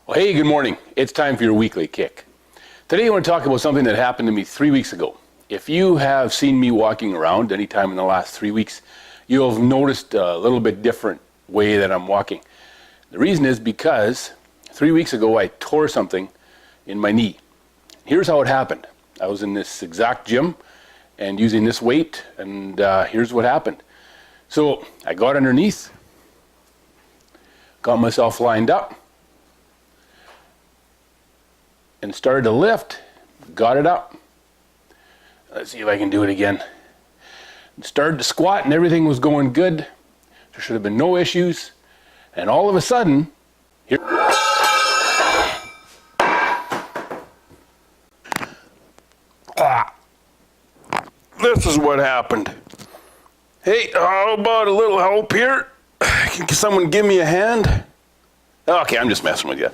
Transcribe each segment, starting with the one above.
Well, hey, good morning. It's time for your weekly kick. Today I want to talk about something that happened to me 3 weeks ago. If you have seen me walking around any time in the last 3 weeks, you'll have noticed a little bit different way that I'm walking. The reason is because 3 weeks ago I tore something in my knee. Here's how it happened. I was in this exact gym and using this weight, and here's what happened. So I got underneath, got myself lined up, and started to lift, got it up. Let's see if I can do it again. Started to squat and everything was going good. There should have been no issues. And all of a sudden, here. This is what happened. Hey, how about a little help here? Can someone give me a hand? Okay, I'm just messing with you.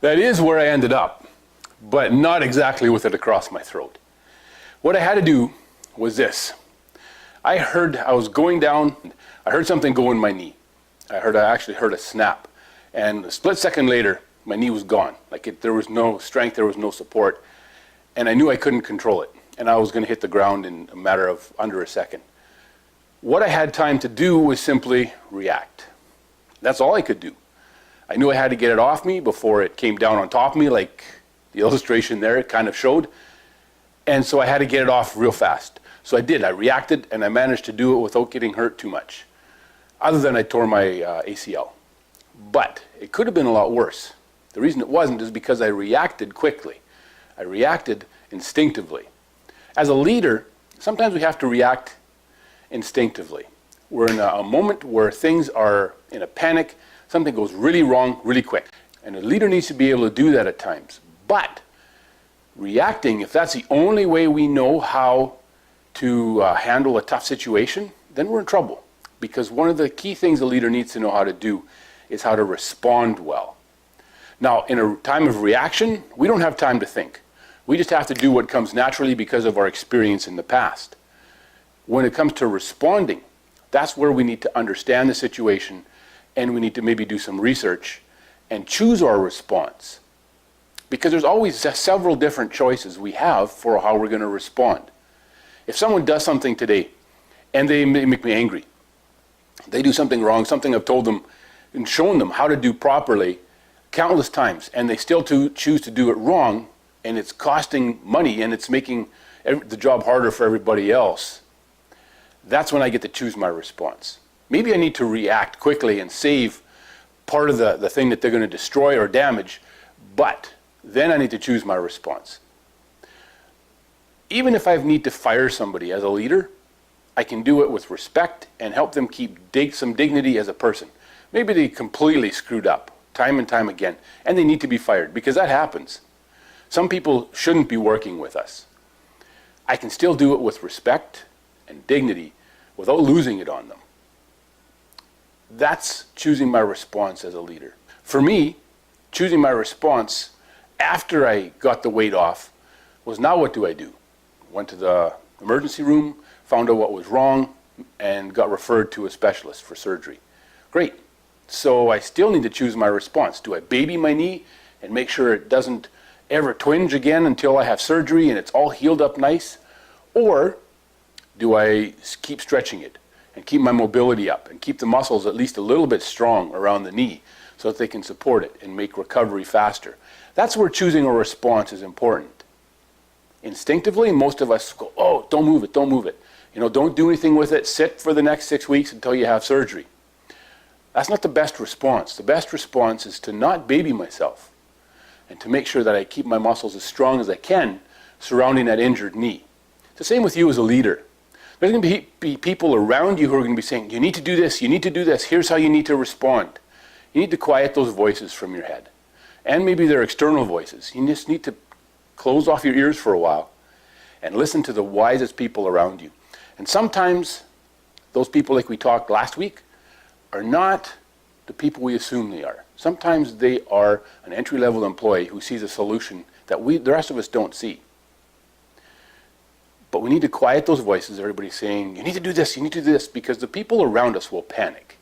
That is where I ended up, but not exactly with it across my throat. What I had to do was this. I was going down, I heard something go in my knee. I actually heard a snap. And a split second later, my knee was gone. There was no strength, there was no support. And I knew I couldn't control it. And I was going to hit the ground in a matter of under a second. What I had time to do was simply react. That's all I could do. I knew I had to get it off me before it came down on top of me, like the illustration there, it kind of showed. And so I had to get it off real fast. So I did. I reacted, and I managed to do it without getting hurt too much, other than I tore my ACL. But it could have been a lot worse. The reason it wasn't is because I reacted quickly. I reacted instinctively. As a leader, sometimes we have to react instinctively. We're in a moment where things are in a panic. Something goes really wrong really quick. And a leader needs to be able to do that at times. But reacting, if that's the only way we know how to handle a tough situation, then we're in trouble. Because one of the key things a leader needs to know how to do is how to respond well. Now, in a time of reaction, we don't have time to think. We just have to do what comes naturally because of our experience in the past. When it comes to responding, that's where we need to understand the situation, and we need to maybe do some research and choose our response. Because there's always several different choices we have for how we're going to respond. If someone does something today and they make me angry, they do something wrong, something I've told them and shown them how to do properly countless times, and they still choose to do it wrong, and it's costing money and it's making the job harder for everybody else, that's when I get to choose my response. Maybe I need to react quickly and save part of the thing that they're going to destroy or damage, but then I need to choose my response. Even if I need to fire somebody as a leader, I can do it with respect and help them keep some dignity as a person. Maybe they completely screwed up time and time again, and they need to be fired, because that happens. Some people shouldn't be working with us. I can still do it with respect and dignity without losing it on them. That's choosing my response as a leader. For me, choosing my response after I got the weight off was, now what do I do? Went to the emergency room, found out what was wrong, and got referred to a specialist for surgery. Great. So I still need to choose my response. Do I baby my knee and make sure it doesn't ever twinge again until I have surgery and it's all healed up nice? Or do I keep stretching it and keep my mobility up and keep the muscles at least a little bit strong around the knee so that they can support it and make recovery faster? That's where choosing a response is important. Instinctively, most of us go, oh, don't move it, don't move it. Don't do anything with it. Sit for the next 6 weeks until you have surgery. That's not the best response. The best response is to not baby myself and to make sure that I keep my muscles as strong as I can surrounding that injured knee. It's the same with you as a leader. There's going to be people around you who are going to be saying, you need to do this, you need to do this, here's how you need to respond. You need to quiet those voices from your head. And maybe they're external voices. You just need to close off your ears for a while and listen to the wisest people around you. And sometimes those people, like we talked last week, are not the people we assume they are. Sometimes they are an entry-level employee who sees a solution that the rest of us don't see. But we need to quiet those voices, everybody saying, you need to do this, you need to do this, because the people around us will panic.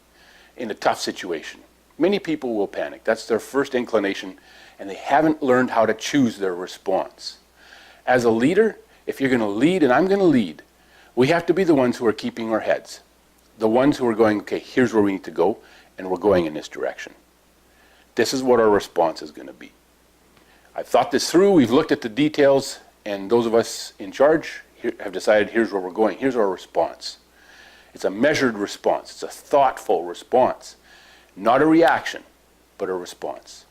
in a tough situation. Many people will panic. That's their first inclination, and they haven't learned how to choose their response. As a leader, if you're going to lead, and I'm going to lead, we have to be the ones who are keeping our heads. The ones who are going, okay, here's where we need to go, and we're going in this direction. This is what our response is going to be. I've thought this through, we've looked at the details, and those of us in charge have decided here's where we're going, here's our response. It's a measured response, it's a thoughtful response. Not a reaction, but a response.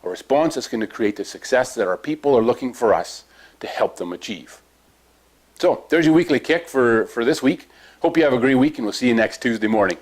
A response that's going to create the success that our people are looking for us to help them achieve. So, there's your weekly kick for this week. Hope you have a great week, and we'll see you next Tuesday morning.